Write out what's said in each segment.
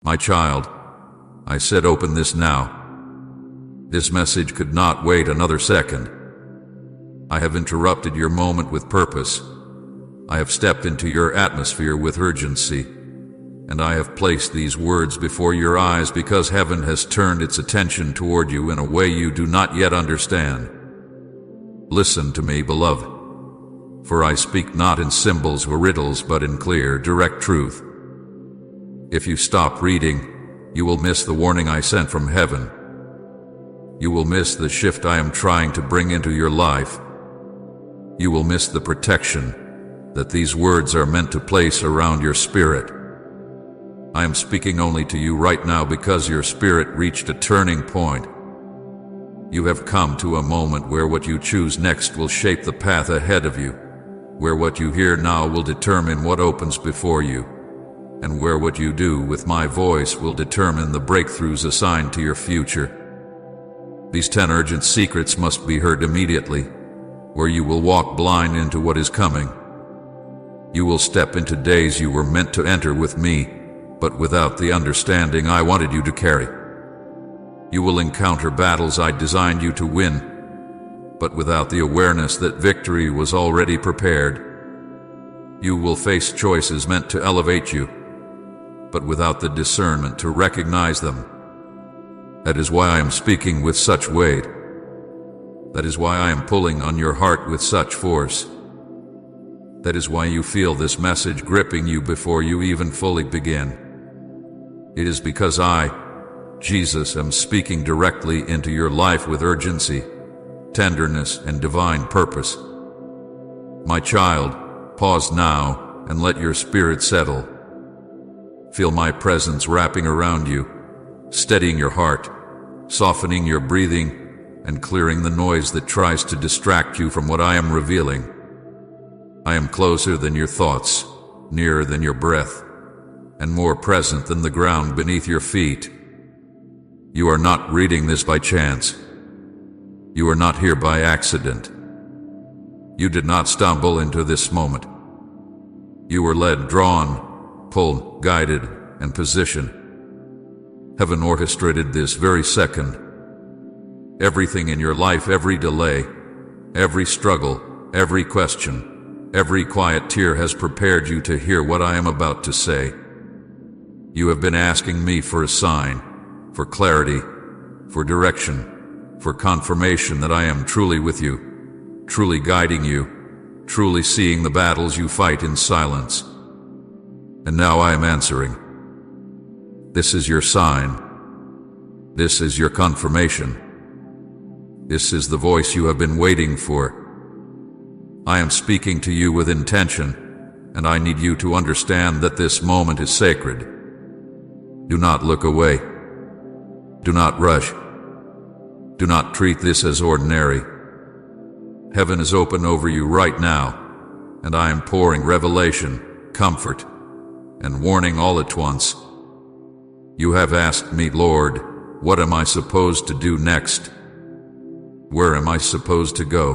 My child, I said open this now. This message could not wait another second. I have interrupted your moment with purpose. I have stepped into your atmosphere with urgency, and I have placed these words before your eyes because heaven has turned its attention toward you in a way you do not yet understand. Listen to me, beloved, for I speak not in symbols or riddles but in clear, direct truth. If you stop reading, you will miss the warning I sent from heaven. You will miss the shift I am trying to bring into your life. You will miss the protection that these words are meant to place around your spirit. I am speaking only to you right now because your spirit reached a turning point. You have come to a moment where what you choose next will shape the path ahead of you, where what you hear now will determine what opens before you, and where what you do with my voice will determine the breakthroughs assigned to your future. These 10 urgent secrets must be heard immediately, where you will walk blind into what is coming. You will step into days you were meant to enter with me, but without the understanding I wanted you to carry. You will encounter battles I designed you to win, but without the awareness that victory was already prepared. You will face choices meant to elevate you, but without the discernment to recognize them. That is why I am speaking with such weight. That is why I am pulling on your heart with such force. That is why you feel this message gripping you before you even fully begin. It is because I, Jesus, am speaking directly into your life with urgency, tenderness, and divine purpose. My child, pause now and let your spirit settle. Feel my presence wrapping around you, steadying your heart, softening your breathing, and clearing the noise that tries to distract you from what I am revealing. I am closer than your thoughts, nearer than your breath, and more present than the ground beneath your feet. You are not reading this by chance. You are not here by accident. You did not stumble into this moment. You were led, drawn, pulled, guided, and positioned. Heaven orchestrated this very second. Everything in your life, every delay, every struggle, every question, every quiet tear has prepared you to hear what I am about to say. You have been asking me for a sign, for clarity, for direction, for confirmation that I am truly with you, truly guiding you, truly seeing the battles you fight in silence. And now I am answering. This is your sign. This is your confirmation. This is the voice you have been waiting for. I am speaking to you with intention, and I need you to understand that this moment is sacred. Do not look away. Do not rush. Do not treat this as ordinary. Heaven is open over you right now, and I am pouring revelation, comfort, and warning all at once. You have asked me, Lord, what am I supposed to do next? Where am I supposed to go?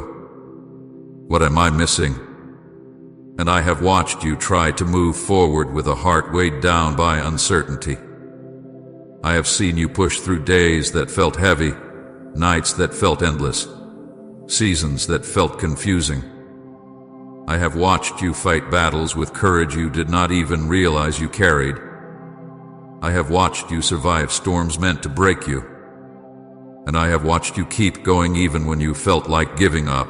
What am I missing? And I have watched you try to move forward with a heart weighed down by uncertainty. I have seen you push through days that felt heavy, nights that felt endless, seasons that felt confusing. I have watched you fight battles with courage you did not even realize you carried. I have watched you survive storms meant to break you. And I have watched you keep going even when you felt like giving up.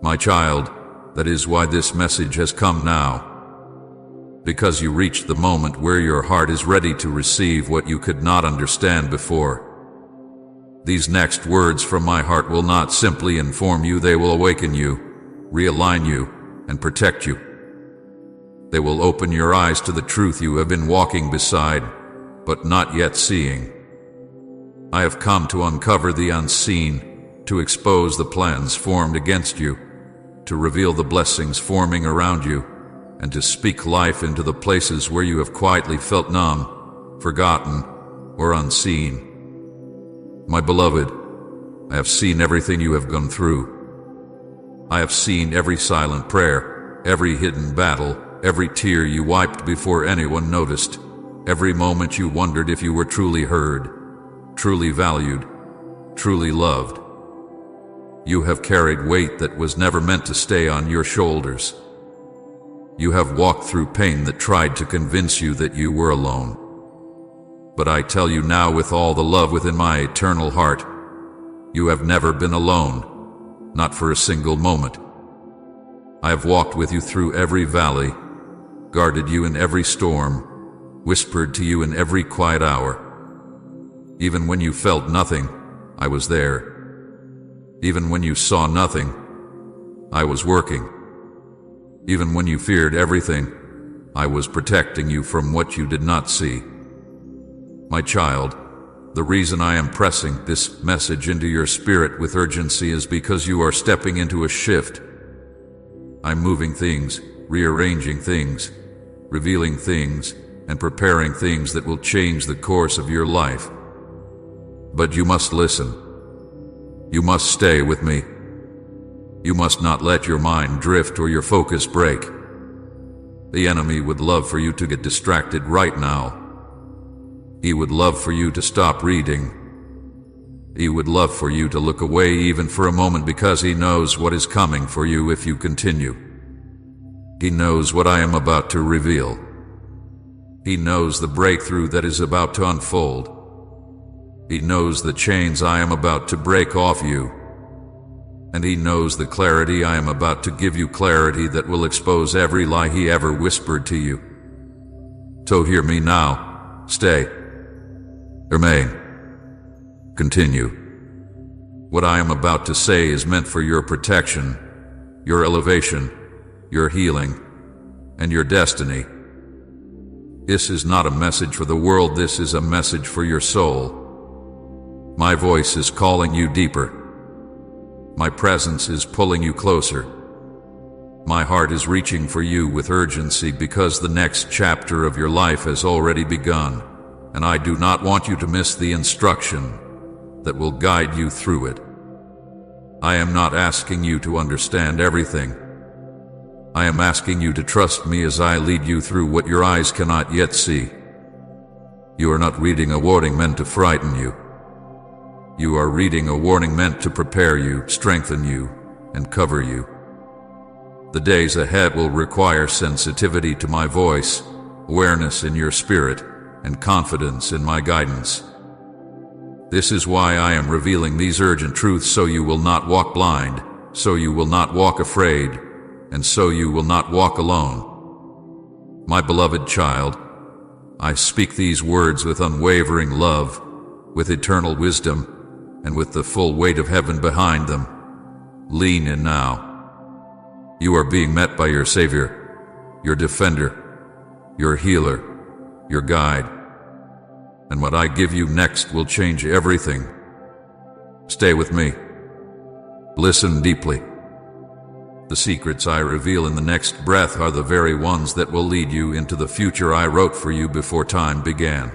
My child, that is why this message has come now. Because you reached the moment where your heart is ready to receive what you could not understand before. These next words from my heart will not simply inform you, they will awaken you, realign you, and protect you. They will open your eyes to the truth you have been walking beside, but not yet seeing. I have come to uncover the unseen, to expose the plans formed against you, to reveal the blessings forming around you, and to speak life into the places where you have quietly felt numb, forgotten, or unseen. My beloved, I have seen everything you have gone through. I have seen every silent prayer, every hidden battle, every tear you wiped before anyone noticed. Every moment you wondered if you were truly heard, truly valued, truly loved. You have carried weight that was never meant to stay on your shoulders. You have walked through pain that tried to convince you that you were alone. But I tell you now with all the love within my eternal heart, you have never been alone, not for a single moment. I have walked with you through every valley, guarded you in every storm, whispered to you in every quiet hour. Even when you felt nothing, I was there. Even when you saw nothing, I was working. Even when you feared everything, I was protecting you from what you did not see. My child, the reason I am pressing this message into your spirit with urgency is because you are stepping into a shift. I'm moving things, rearranging things, revealing things, and preparing things that will change the course of your life. But you must listen. You must stay with me. You must not let your mind drift or your focus break. The enemy would love for you to get distracted right now. He would love for you to stop reading. He would love for you to look away even for a moment because he knows what is coming for you if you continue. He knows what I am about to reveal. He knows the breakthrough that is about to unfold. He knows the chains I am about to break off you. And he knows the clarity I am about to give you, clarity that will expose every lie he ever whispered to you. So hear me now. Stay. Remain. Continue. What I am about to say is meant for your protection, your elevation, your healing, and your destiny. This is not a message for the world, this is a message for your soul. My voice is calling you deeper. My presence is pulling you closer. My heart is reaching for you with urgency because the next chapter of your life has already begun, and I do not want you to miss the instruction that will guide you through it. I am not asking you to understand everything. I am asking you to trust me as I lead you through what your eyes cannot yet see. You are not reading a warning meant to frighten you. You are reading a warning meant to prepare you, strengthen you, and cover you. The days ahead will require sensitivity to my voice, awareness in your spirit, and confidence in my guidance. This is why I am revealing these urgent truths, so you will not walk blind, so you will not walk afraid, and so you will not walk alone. My beloved child, I speak these words with unwavering love, with eternal wisdom, and with the full weight of heaven behind them. Lean in now. You are being met by your Savior, your defender, your healer, your guide. And what I give you next will change everything. Stay with me. Listen deeply. The secrets I reveal in the next breath are the very ones that will lead you into the future I wrote for you before time began.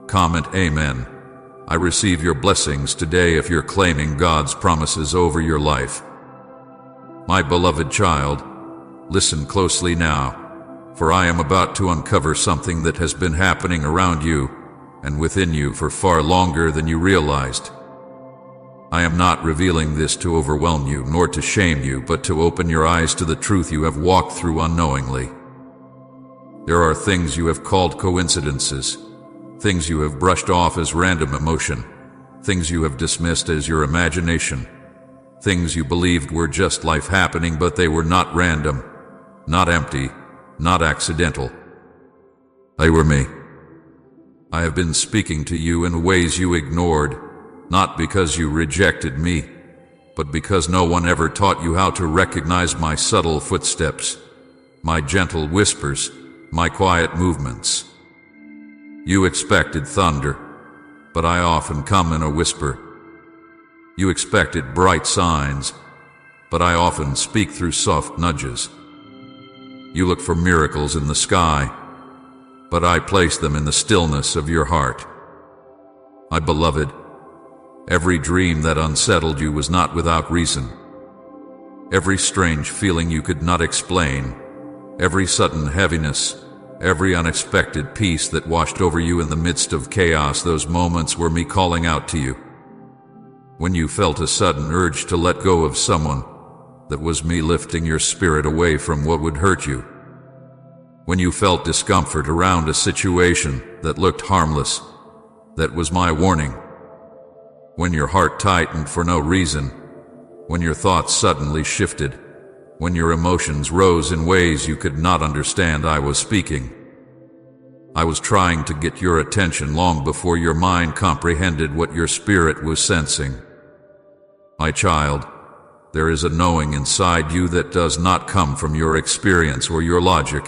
Comment Amen. I receive your blessings today if you're claiming God's promises over your life. My beloved child, listen closely now, for I am about to uncover something that has been happening around you and within you for far longer than you realized. I am not revealing this to overwhelm you nor to shame you, but to open your eyes to the truth you have walked through unknowingly. There are things you have called coincidences, things you have brushed off as random emotion, things you have dismissed as your imagination, things you believed were just life happening, but they were not random, not empty, not accidental. They were me. I have been speaking to you in ways you ignored, not because you rejected me, but because no one ever taught you how to recognize my subtle footsteps, my gentle whispers, my quiet movements. You expected thunder, but I often come in a whisper. You expected bright signs, but I often speak through soft nudges. You look for miracles in the sky, but I place them in the stillness of your heart. My beloved, every dream that unsettled you was not without reason. Every strange feeling you could not explain, every sudden heaviness, every unexpected peace that washed over you in the midst of chaos. Those moments were me calling out to you. When you felt a sudden urge to let go of someone, that was me lifting your spirit away from what would hurt you. When you felt discomfort around a situation that looked harmless, that was my warning. When your heart tightened for no reason, when your thoughts suddenly shifted, when your emotions rose in ways you could not understand, I was speaking. I was trying to get your attention long before your mind comprehended what your spirit was sensing. My child, there is a knowing inside you that does not come from your experience or your logic.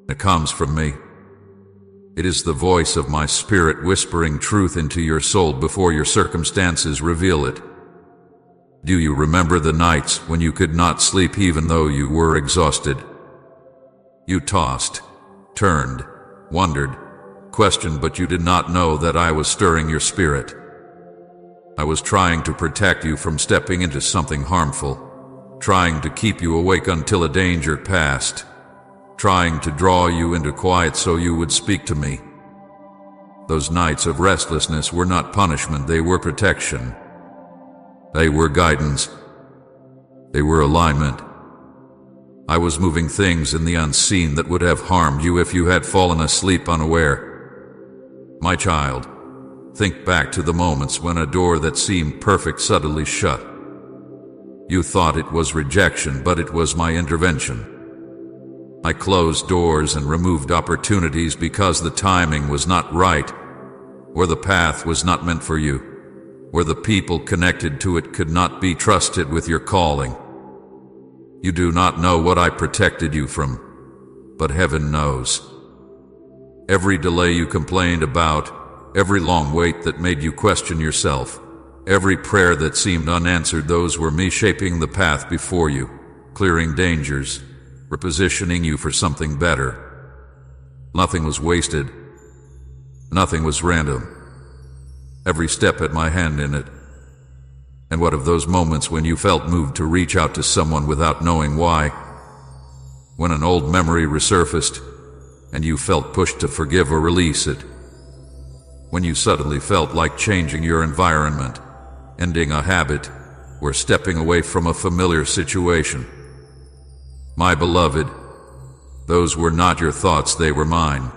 It comes from me. It is the voice of my spirit whispering truth into your soul before your circumstances reveal it. Do you remember the nights when you could not sleep even though you were exhausted? You tossed, turned, wondered, questioned, but you did not know that I was stirring your spirit. I was trying to protect you from stepping into something harmful, trying to keep you awake until a danger passed, trying to draw you into quiet so you would speak to me. Those nights of restlessness were not punishment, they were protection. They were guidance. They were alignment. I was moving things in the unseen that would have harmed you if you had fallen asleep unaware. My child, think back to the moments when a door that seemed perfect suddenly shut. You thought it was rejection, but it was my intervention. I closed doors and removed opportunities because the timing was not right, or the path was not meant for you, or the people connected to it could not be trusted with your calling. You do not know what I protected you from, but heaven knows. Every delay you complained about, every long wait that made you question yourself, every prayer that seemed unanswered, those were me shaping the path before you, clearing dangers, repositioning you for something better. Nothing was wasted. Nothing was random. Every step had my hand in it. And what of those moments when you felt moved to reach out to someone without knowing why? When an old memory resurfaced, and you felt pushed to forgive or release it? When you suddenly felt like changing your environment, ending a habit, or stepping away from a familiar situation? My beloved, those were not your thoughts, they were mine.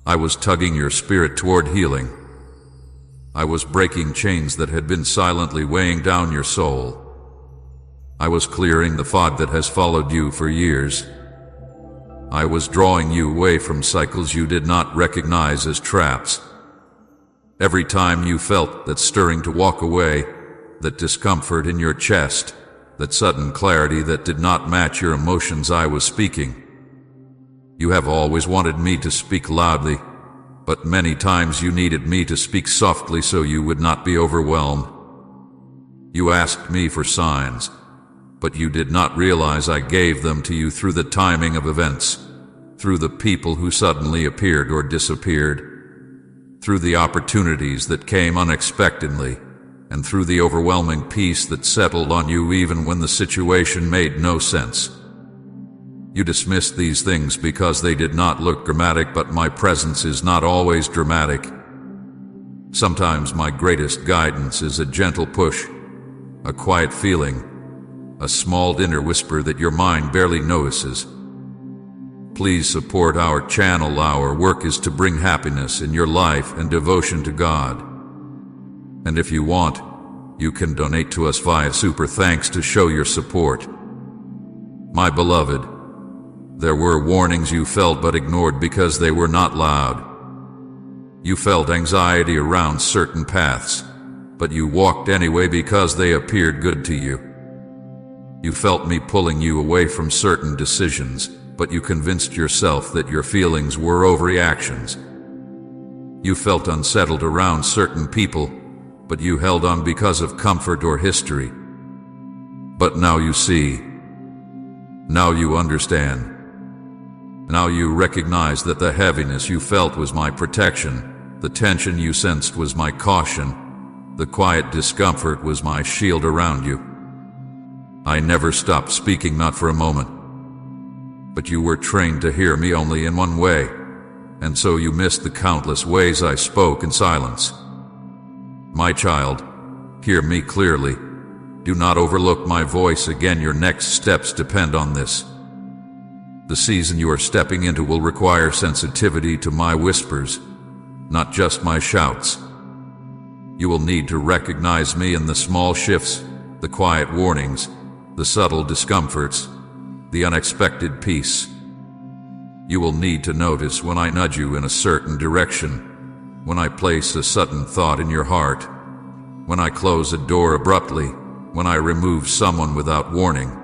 I was tugging your spirit toward healing. I was breaking chains that had been silently weighing down your soul. I was clearing the fog that has followed you for years. I was drawing you away from cycles you did not recognize as traps. Every time you felt that stirring to walk away, that discomfort in your chest, that sudden clarity that did not match your emotions, I was speaking. You have always wanted me to speak loudly, but many times you needed me to speak softly so you would not be overwhelmed. You asked me for signs, but you did not realize I gave them to you through the timing of events, through the people who suddenly appeared or disappeared, through the opportunities that came unexpectedly, and through the overwhelming peace that settled on you even when the situation made no sense. You dismissed these things because they did not look dramatic, but my presence is not always dramatic. Sometimes my greatest guidance is a gentle push, a quiet feeling, a small inner whisper that your mind barely notices. Please support our channel. Our work is to bring happiness in your life and devotion to God. And if you want, you can donate to us via Super Thanks to show your support. My beloved, there were warnings you felt but ignored because they were not loud. You felt anxiety around certain paths, but you walked anyway because they appeared good to you. You felt me pulling you away from certain decisions, but you convinced yourself that your feelings were overreactions. You felt unsettled around certain people, but you held on because of comfort or history. But now you see. Now you understand. Now you recognize that the heaviness you felt was my protection, the tension you sensed was my caution, the quiet discomfort was my shield around you. I never stopped speaking, not for a moment. But you were trained to hear me only in one way, and so you missed the countless ways I spoke in silence. My child, hear me clearly. Do not overlook my voice again. Your next steps depend on this. The season you are stepping into will require sensitivity to my whispers, not just my shouts. You will need to recognize me in the small shifts, the quiet warnings, the subtle discomforts, the unexpected peace. You will need to notice when I nudge you in a certain direction, when I place a sudden thought in your heart, when I close a door abruptly, when I remove someone without warning.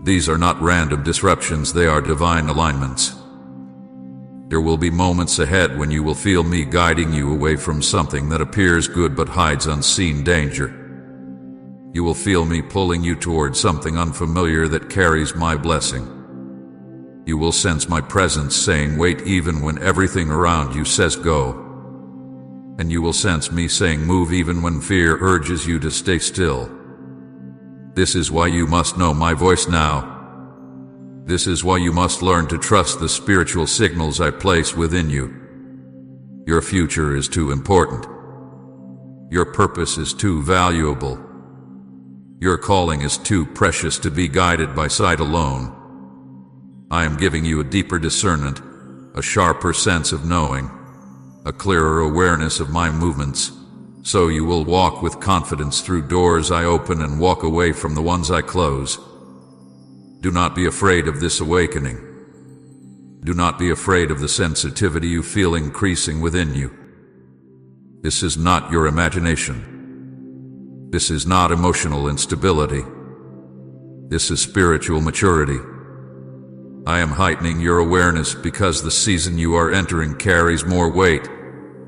These are not random disruptions, they are divine alignments. There will be moments ahead when you will feel me guiding you away from something that appears good but hides unseen danger. You will feel me pulling you towards something unfamiliar that carries my blessing. You will sense my presence saying wait even when everything around you says go. And you will sense me saying move even when fear urges you to stay still. This is why you must know my voice now. This is why you must learn to trust the spiritual signals I place within you. Your future is too important. Your purpose is too valuable. Your calling is too precious to be guided by sight alone. I am giving you a deeper discernment, a sharper sense of knowing, a clearer awareness of my movements, so you will walk with confidence through doors I open and walk away from the ones I close. Do not be afraid of this awakening. Do not be afraid of the sensitivity you feel increasing within you. This is not your imagination. This is not emotional instability. This is spiritual maturity. I am heightening your awareness because the season you are entering carries more weight,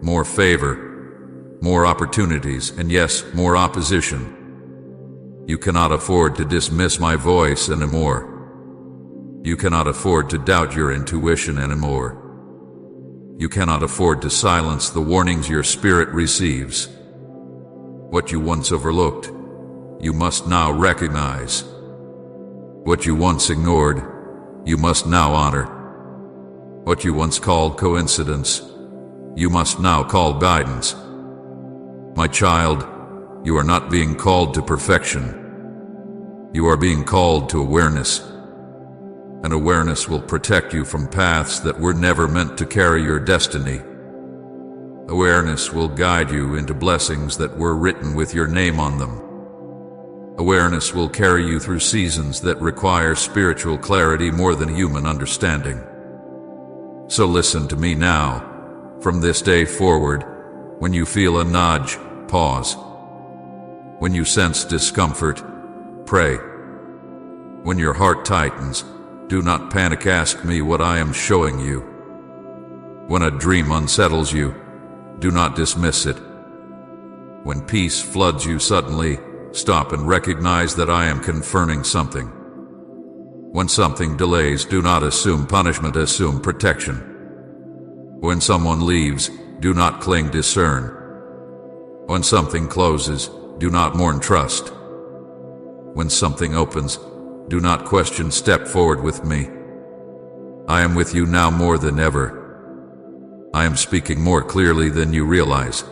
more favor, more opportunities, and yes, more opposition. You cannot afford to dismiss my voice anymore. You cannot afford to doubt your intuition anymore. You cannot afford to silence the warnings your spirit receives. What you once overlooked, you must now recognize. What you once ignored, you must now honor. What you once called coincidence, you must now call guidance. My child, you are not being called to perfection. You are being called to awareness. And awareness will protect you from paths that were never meant to carry your destiny. Awareness will guide you into blessings that were written with your name on them. Awareness will carry you through seasons that require spiritual clarity more than human understanding. So listen to me now. From this day forward, when you feel a nudge, pause. When you sense discomfort, pray. When your heart tightens, do not panic. Ask me what I am showing you. When a dream unsettles you, do not dismiss it. When peace floods you suddenly, stop and recognize that I am confirming something. When something delays, do not assume punishment, assume protection. When someone leaves, do not cling, discern. When something closes, do not mourn, trust. When something opens, do not question, step forward with me. I am with you now more than ever. I am speaking more clearly than you realize.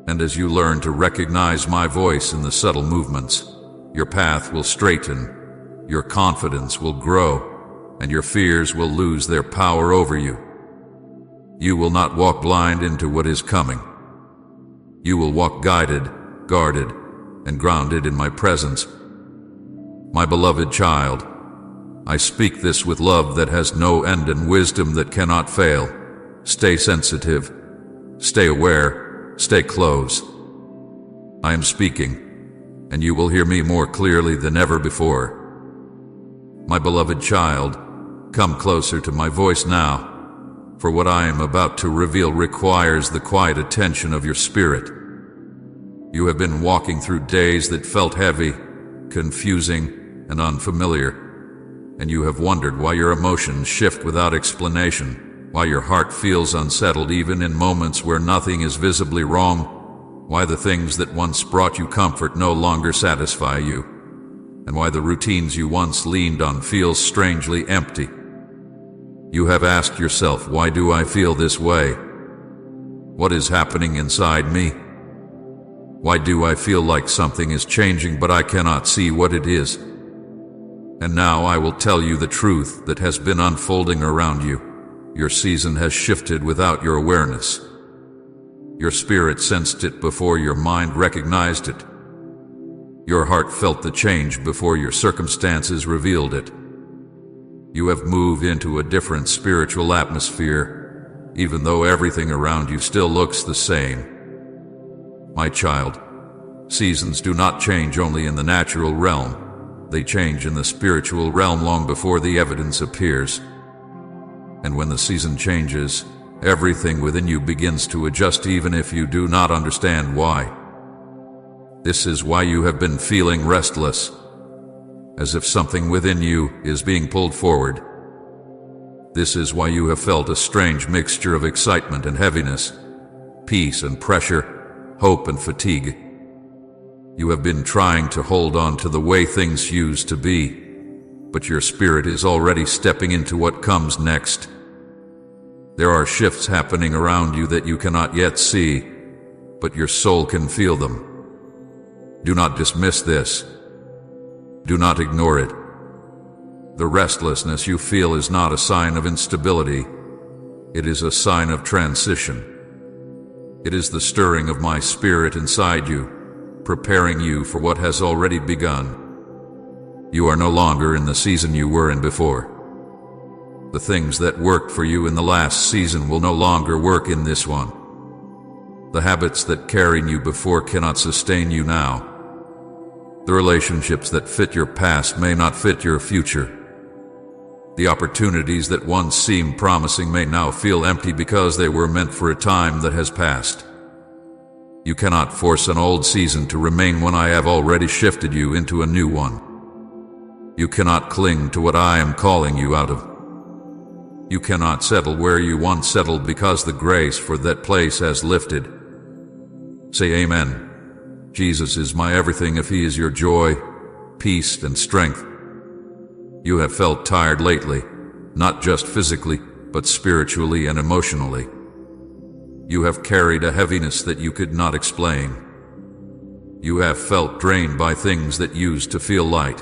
And as you learn to recognize my voice in the subtle movements, your path will straighten, your confidence will grow, and your fears will lose their power over you. You will not walk blind into what is coming. You will walk guided, guarded, and grounded in my presence. My beloved child, I speak this with love that has no end and wisdom that cannot fail. Stay sensitive, stay aware, stay close. I am speaking, and you will hear me more clearly than ever before. My beloved child, come closer to my voice now, for what I am about to reveal requires the quiet attention of your spirit. You have been walking through days that felt heavy, confusing, and unfamiliar, and you have wondered why your emotions shift without explanation, why your heart feels unsettled even in moments where nothing is visibly wrong, why the things that once brought you comfort no longer satisfy you. and why the routines you once leaned on feel strangely empty. You have asked yourself, why do I feel this way? What is happening inside me? Why do I feel like something is changing but I cannot see what it is? And now I will tell you the truth that has been unfolding around you. Your season has shifted without your awareness. Your spirit sensed it before your mind recognized it. Your heart felt the change before your circumstances revealed it. You have moved into a different spiritual atmosphere, even though everything around you still looks the same. My child, seasons do not change only in the natural realm. They change in the spiritual realm long before the evidence appears. And when the season changes, everything within you begins to adjust even if you do not understand why. This is why you have been feeling restless, as if something within you is being pulled forward. This is why you have felt a strange mixture of excitement and heaviness, peace and pressure, hope and fatigue. You have been trying to hold on to the way things used to be, but your spirit is already stepping into what comes next. There are shifts happening around you that you cannot yet see, but your soul can feel them. Do not dismiss this. Do not ignore it. The restlessness you feel is not a sign of instability. It is a sign of transition. It is the stirring of my spirit inside you, preparing you for what has already begun. You are no longer in the season you were in before. The things that worked for you in the last season will no longer work in this one. The habits that carried you before cannot sustain you now. The relationships that fit your past may not fit your future. The opportunities that once seemed promising may now feel empty because they were meant for a time that has passed. You cannot force an old season to remain when I have already shifted you into a new one. You cannot cling to what I am calling you out of. You cannot settle where you once settled because the grace for that place has lifted. Say amen. Jesus is my everything if he is your joy, peace, and strength. You have felt tired lately, not just physically, but spiritually and emotionally. You have carried a heaviness that you could not explain. You have felt drained by things that used to feel light.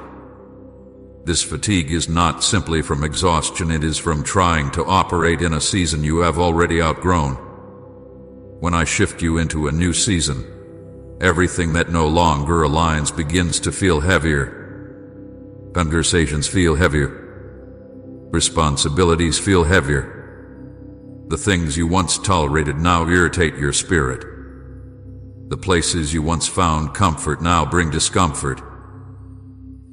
This fatigue is not simply from exhaustion, it is from trying to operate in a season you have already outgrown. When I shift you into a new season, everything that no longer aligns begins to feel heavier. Conversations feel heavier. Responsibilities feel heavier. The things you once tolerated now irritate your spirit. The places you once found comfort now bring discomfort.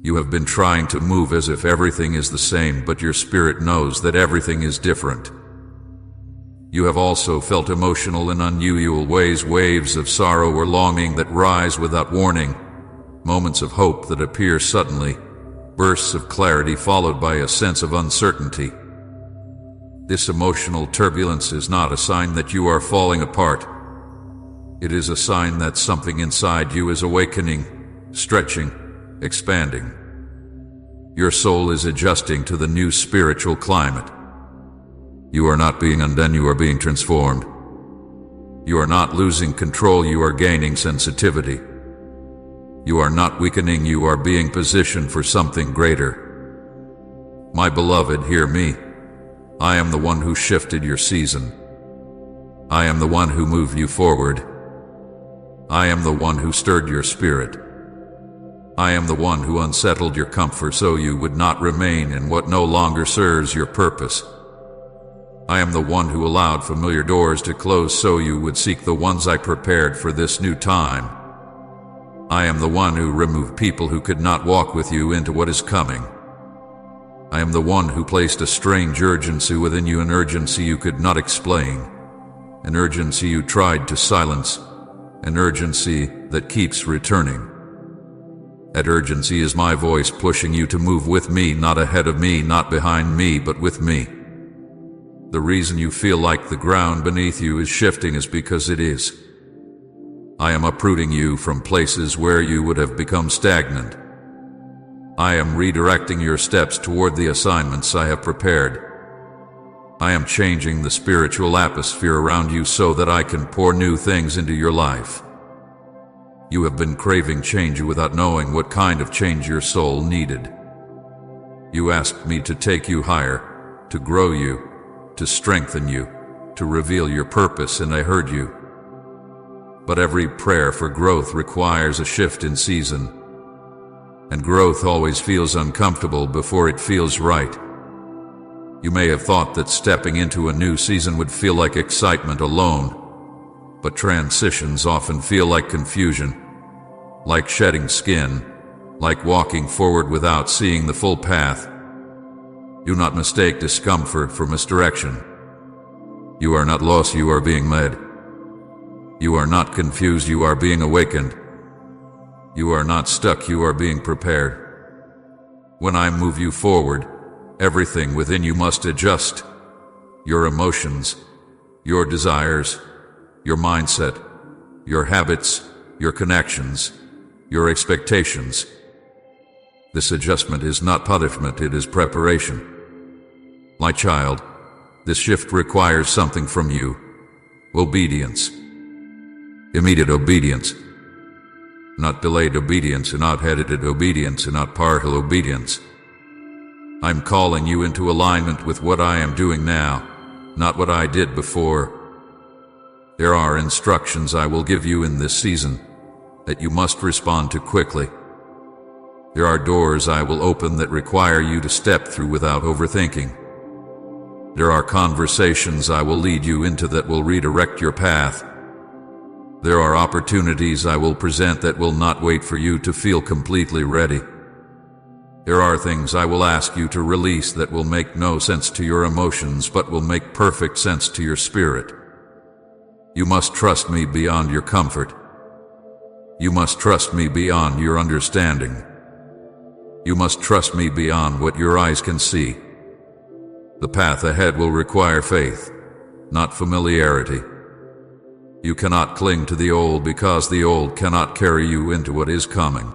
You have been trying to move as if everything is the same, but your spirit knows that everything is different. You have also felt emotional in unusual ways, waves of sorrow or longing that rise without warning, moments of hope that appear suddenly, bursts of clarity followed by a sense of uncertainty. This emotional turbulence is not a sign that you are falling apart. It is a sign that something inside you is awakening, stretching, expanding. Your soul is adjusting to the new spiritual climate. You are not being undone, you are being transformed. You are not losing control, you are gaining sensitivity. You are not weakening, you are being positioned for something greater. My beloved, hear me. I am the one who shifted your season. I am the one who moved you forward. I am the one who stirred your spirit. I am the one who unsettled your comfort so you would not remain in what no longer serves your purpose. I am the one who allowed familiar doors to close so you would seek the ones I prepared for this new time. I am the one who removed people who could not walk with you into what is coming. I am the one who placed a strange urgency within you, an urgency you could not explain, an urgency you tried to silence, an urgency that keeps returning. That urgency is my voice pushing you to move with me, not ahead of me, not behind me, but with me. The reason you feel like the ground beneath you is shifting is because it is. I am uprooting you from places where you would have become stagnant. I am redirecting your steps toward the assignments I have prepared. I am changing the spiritual atmosphere around you so that I can pour new things into your life. You have been craving change without knowing what kind of change your soul needed. You asked me to take you higher, to grow you, to strengthen you, to reveal your purpose, and I heard you. But every prayer for growth requires a shift in season, and growth always feels uncomfortable before it feels right. You may have thought that stepping into a new season would feel like excitement alone, but transitions often feel like confusion, like shedding skin, like walking forward without seeing the full path. Do not mistake discomfort for misdirection. You are not lost, you are being led. You are not confused, you are being awakened. You are not stuck, you are being prepared. When I move you forward, everything within you must adjust. Your emotions, your desires, your mindset, your habits, your connections, your expectations. This adjustment is not punishment, it is preparation. My child, this shift requires something from you. Obedience. Immediate obedience. Not delayed obedience, and not edited obedience, and not partial obedience. I'm calling you into alignment with what I am doing now, not what I did before. There are instructions I will give you in this season that you must respond to quickly. There are doors I will open that require you to step through without overthinking. There are conversations I will lead you into that will redirect your path. There are opportunities I will present that will not wait for you to feel completely ready. There are things I will ask you to release that will make no sense to your emotions but will make perfect sense to your spirit. You must trust me beyond your comfort. You must trust me beyond your understanding. You must trust me beyond what your eyes can see. The path ahead will require faith, not familiarity. You cannot cling to the old because the old cannot carry you into what is coming.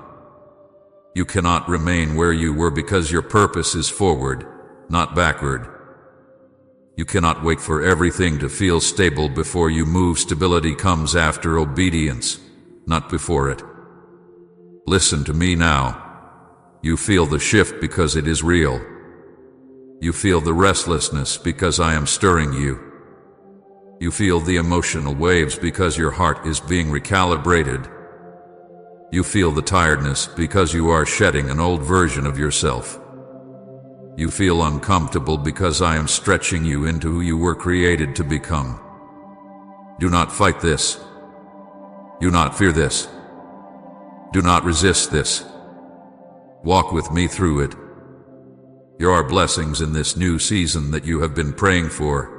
You cannot remain where you were because your purpose is forward, not backward. You cannot wait for everything to feel stable before you move. Stability comes after obedience, not before it. Listen to me now. You feel the shift because it is real. You feel the restlessness because I am stirring you. You feel the emotional waves because your heart is being recalibrated. You feel the tiredness because you are shedding an old version of yourself. You feel uncomfortable because I am stretching you into who you were created to become. Do not fight this. Do not fear this. Do not resist this. Walk with me through it. There are blessings in this new season that you have been praying for.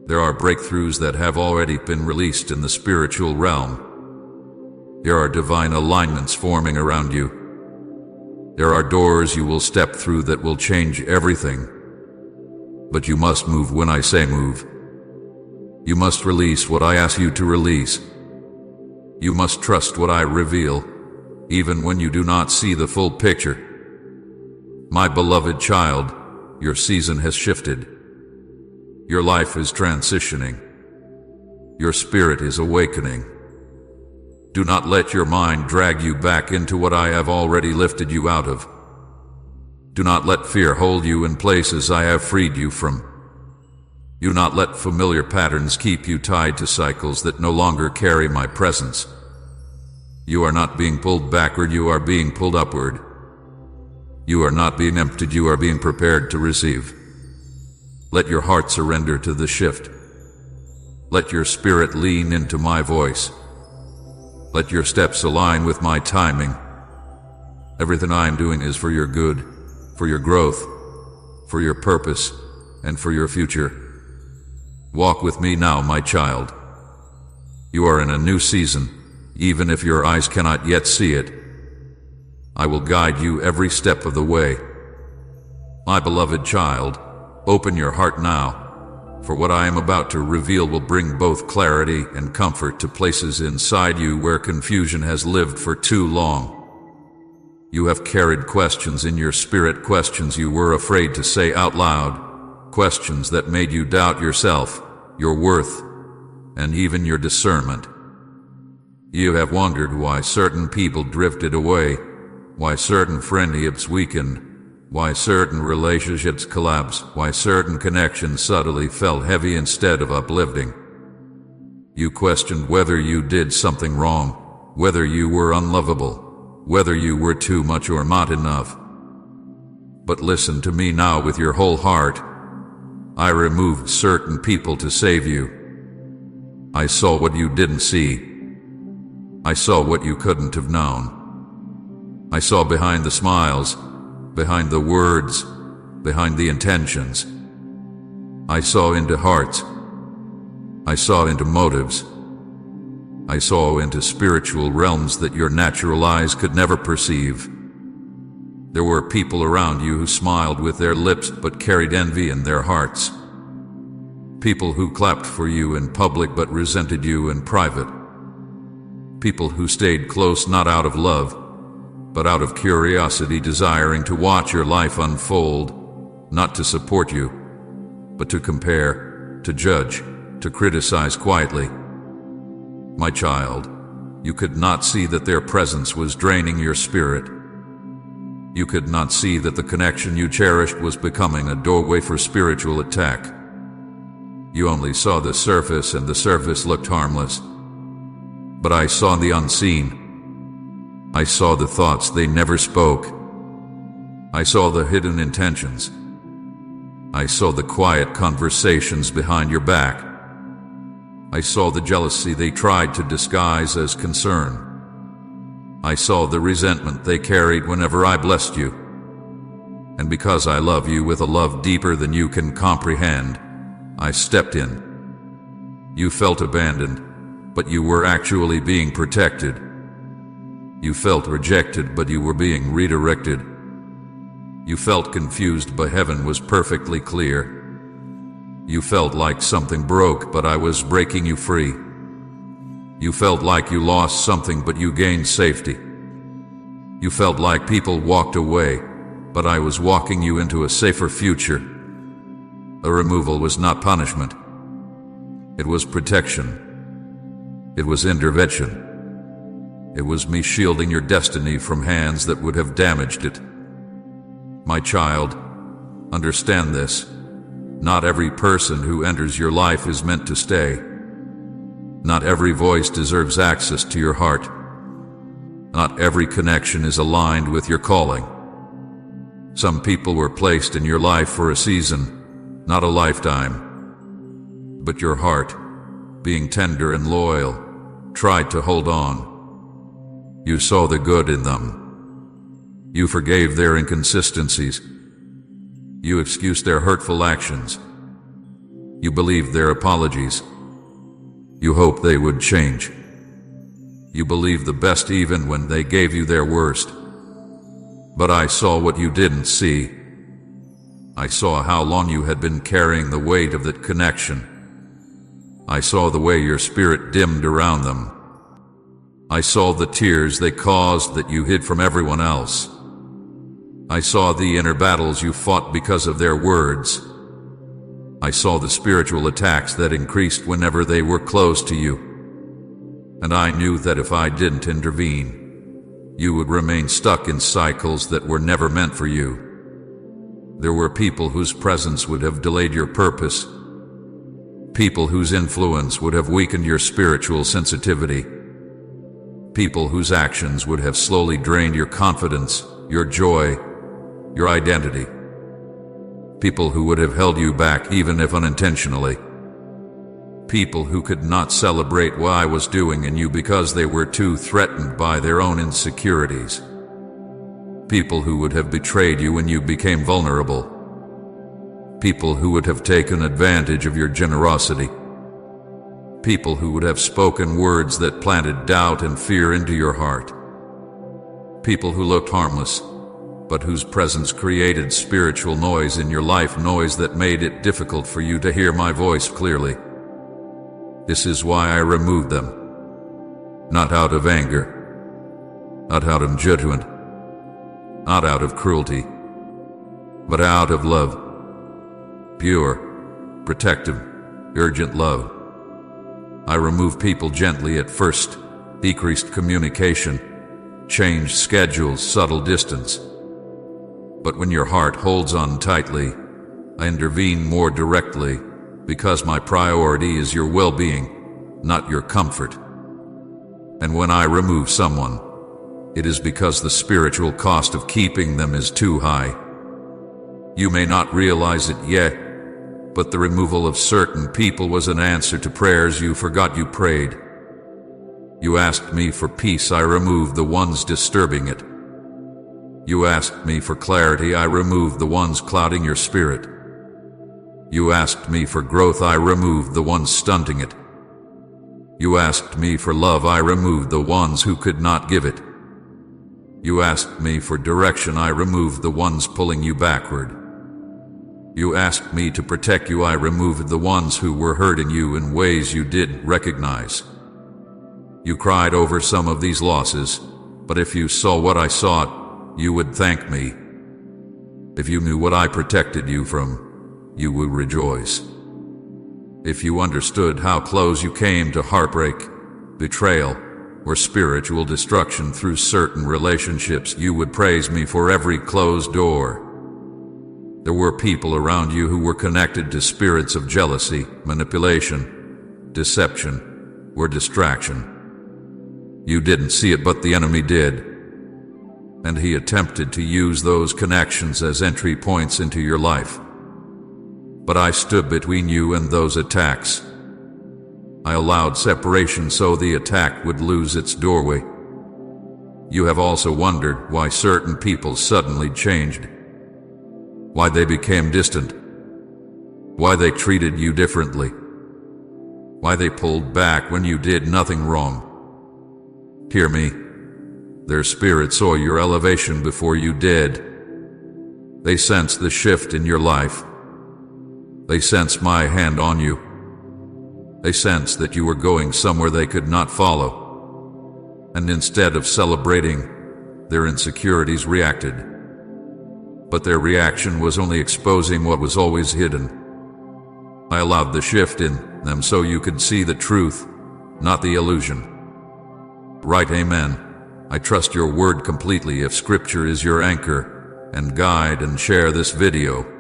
There are breakthroughs that have already been released in the spiritual realm. There are divine alignments forming around you. There are doors you will step through that will change everything. But you must move when I say move. You must release what I ask you to release. You must trust what I reveal, even when you do not see the full picture. My beloved child, your season has shifted. Your life is transitioning. Your spirit is awakening. Do not let your mind drag you back into what I have already lifted you out of. Do not let fear hold you in places I have freed you from. Do not let familiar patterns keep you tied to cycles that no longer carry my presence. You are not being pulled backward, you are being pulled upward. You are not being emptied, you are being prepared to receive. Let your heart surrender to the shift. Let your spirit lean into my voice. Let your steps align with my timing. Everything I am doing is for your good, for your growth, for your purpose, and for your future. Walk with me now, my child. You are in a new season, even if your eyes cannot yet see it. I will guide you every step of the way. My beloved child, open your heart now, for what I am about to reveal will bring both clarity and comfort to places inside you where confusion has lived for too long. You have carried questions in your spirit, questions you were afraid to say out loud, questions that made you doubt yourself, your worth, and even your discernment. You have wondered why certain people drifted away, why certain friendships weakened, why certain relationships collapsed, why certain connections subtly felt heavy instead of uplifting. You questioned whether you did something wrong, whether you were unlovable, whether you were too much or not enough. But listen to me now with your whole heart. I removed certain people to save you. I saw what you didn't see. I saw what you couldn't have known. I saw behind the smiles, behind the words, behind the intentions. I saw into hearts. I saw into motives. I saw into spiritual realms that your natural eyes could never perceive. There were people around you who smiled with their lips but carried envy in their hearts. People who clapped for you in public but resented you in private. People who stayed close not out of love, but out of curiosity, desiring to watch your life unfold, not to support you, but to compare, to judge, to criticize quietly. My child, you could not see that their presence was draining your spirit. You could not see that the connection you cherished was becoming a doorway for spiritual attack. You only saw the surface, and the surface looked harmless. But I saw the unseen. I saw the thoughts they never spoke. I saw the hidden intentions. I saw the quiet conversations behind your back. I saw the jealousy they tried to disguise as concern. I saw the resentment they carried whenever I blessed you. And because I love you with a love deeper than you can comprehend, I stepped in. You felt abandoned, but you were actually being protected. You felt rejected, but you were being redirected. You felt confused, but heaven was perfectly clear. You felt like something broke, but I was breaking you free. You felt like you lost something, but you gained safety. You felt like people walked away, but I was walking you into a safer future. A removal was not punishment. It was protection. It was intervention. It was me shielding your destiny from hands that would have damaged it. My child, understand this. Not every person who enters your life is meant to stay. Not every voice deserves access to your heart. Not every connection is aligned with your calling. Some people were placed in your life for a season, not a lifetime. But your heart, being tender and loyal, tried to hold on. You saw the good in them. You forgave their inconsistencies. You excused their hurtful actions. You believed their apologies. You hoped they would change. You believed the best even when they gave you their worst. But I saw what you didn't see. I saw how long you had been carrying the weight of that connection. I saw the way your spirit dimmed around them. I saw the tears they caused that you hid from everyone else. I saw the inner battles you fought because of their words. I saw the spiritual attacks that increased whenever they were close to you. And I knew that if I didn't intervene, you would remain stuck in cycles that were never meant for you. There were people whose presence would have delayed your purpose. People whose influence would have weakened your spiritual sensitivity. People whose actions would have slowly drained your confidence, your joy, your identity. People who would have held you back even if unintentionally. People who could not celebrate what I was doing in you because they were too threatened by their own insecurities. People who would have betrayed you when you became vulnerable. People who would have taken advantage of your generosity. People who would have spoken words that planted doubt and fear into your heart. People who looked harmless, but whose presence created spiritual noise in your life, noise that made it difficult for you to hear my voice clearly. This is why I removed them. Not out of anger, not out of judgment, not out of cruelty, but out of love. Pure, protective, urgent love. I remove people gently at first, decreased communication, changed schedules, subtle distance. But when your heart holds on tightly, I intervene more directly, because my priority is your well-being, not your comfort. And when I remove someone, it is because the spiritual cost of keeping them is too high. You may not realize it yet, but the removal of certain people was an answer to prayers you forgot you prayed. You asked me for peace, I removed the ones disturbing it. You asked me for clarity, I removed the ones clouding your spirit. You asked me for growth, I removed the ones stunting it. You asked me for love, I removed the ones who could not give it. You asked me for direction, I removed the ones pulling you backward. You asked me to protect you, I removed the ones who were hurting you in ways you didn't recognize. You cried over some of these losses, but if you saw what I saw, you would thank me. If you knew what I protected you from, you would rejoice. If you understood how close you came to heartbreak, betrayal, or spiritual destruction through certain relationships, you would praise me for every closed door. There were people around you who were connected to spirits of jealousy, manipulation, deception, or distraction. You didn't see it, but the enemy did. And he attempted to use those connections as entry points into your life. But I stood between you and those attacks. I allowed separation so the attack would lose its doorway. You have also wondered why certain people suddenly changed, why they became distant, why they treated you differently, why they pulled back when you did nothing wrong. Hear me. Their spirit saw your elevation before you did. They sensed the shift in your life. They sensed my hand on you. They sensed that you were going somewhere they could not follow. And instead of celebrating, their insecurities reacted. But their reaction was only exposing what was always hidden. I allowed the shift in them so you could see the truth, not the illusion. Right, amen. I trust your word completely. If scripture is your anchor and guide, and share this video.